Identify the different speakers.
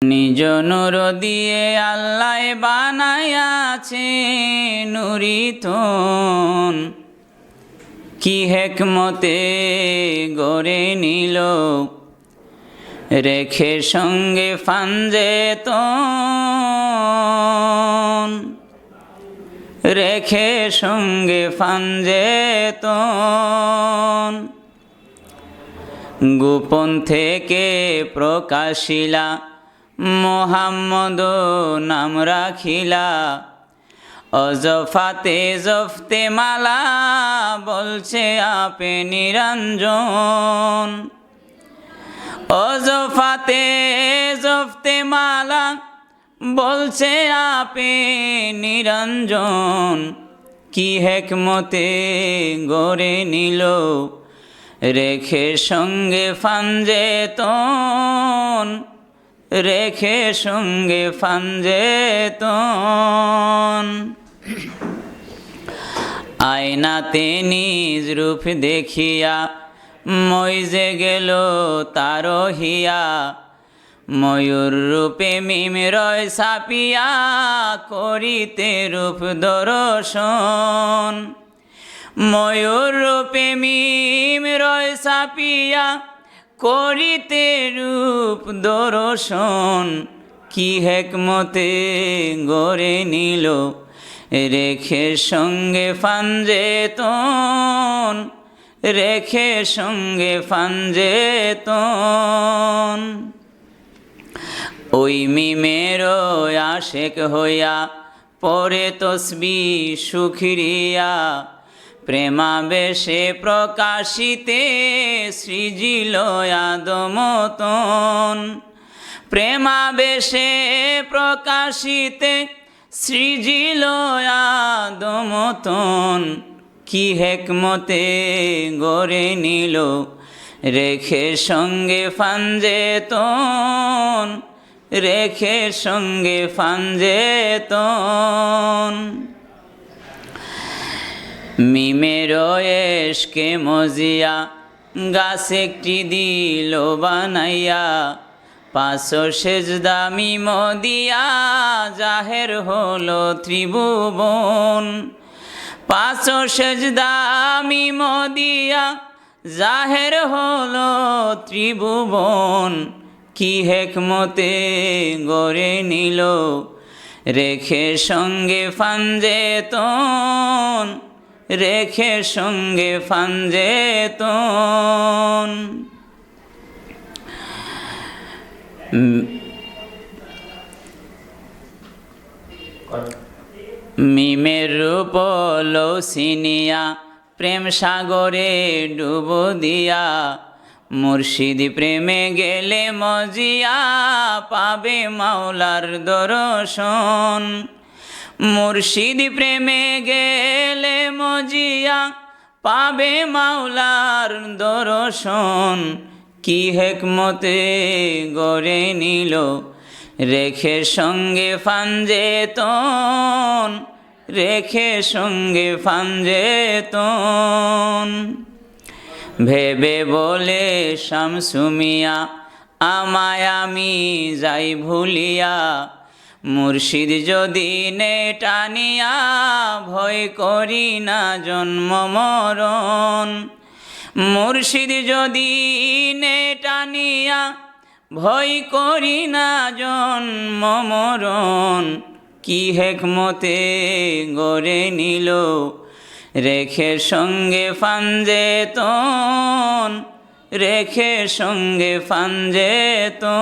Speaker 1: নিজ নূর দিয়ে আল্লাহ বানায়াছে নুরিতন, কি হেকমতে গড়ে নিল রেখে সঙ্গে ফানজেতন, রেখে সঙ্গে ফানজেতন। গোপন থেকে প্রকাশিলা মোহাম্মদ নাম রাখিলা, অজফাতে জফতে মালা বলছে আপে নিরঞ্জন। অজফাতে জফতে মালা বলছে আপে নিরঞ্জন, কি হেকমতে গড়ে নিল রেখে সঙ্গে ফানজেতন, রেখে সঙ্গে ফানজেতন। আয়নাতে নিজ রূপ দেখিয়া মইজে গেল তার হিয়া, ময়ূর রূপে মিম রয় ছাপিয়া করিতে রূপ দর্শন। ময়ূর রূপে মিম রয় ছাপিয়া করিতে রূপ দর্শন, কি হেকমতে গড়ে নিল রেখে সঙ্গে ফানজেতন, রেখে সঙ্গে ফানজেতন। ওই মিমের আশেক হইয়া পরে তসবিহ শুকরিয়া, প্রেমাবেশে প্রকাশিতে সৃজিল আদমতন। প্রেমাবেশে প্রকাশিতে সৃজিল আদমতন, কি হেকমতে গড়ে নিল রেখে সঙ্গে ফানজেতন, রেখে সঙ্গে ফানজেতন। মিমের এশকে মজিয়া গাছ একটি দিল বানাইয়া, 500 সেজদা মিম দিয়া জাহের হলো ত্রিভুবন। 500 সেজদা মিম দিয়া জাহের হলো ত্রিভুবন, কি হেকমতে গড়ে নিল রেখে সঙ্গে ফানজেতন, রেখে সঙ্গে ফানজেতন। মিমের রূপ লৌসিনিয়া প্রেম সাগরে ডুব দিয়া, মুর্শিদ প্রেমে গেলে মজিয়া পাবে মাওলার দর্শন। মুর্শিদ প্রেমে গেলে মজিয়া পাবে মাওলার দর্শন, কি হেকমতে গড়ে নিল রেখে সঙ্গে ফানজেতন, রেখে সঙ্গে ফানজেতন। ভেবে বলে শামসুমিয়া আমায় আমি যাই ভুলিয়া, মুর্শিদ যদি নে টানিয়া ভয় করি না জন্ম মরণ। মুর্শিদ যদি নে টানিয়া ভয় করি না জন্ম মরণ, কি হেকমতে গড়ে নিল রেখে সঙ্গে ফানজেতন, রেখে সঙ্গে ফানজেতন।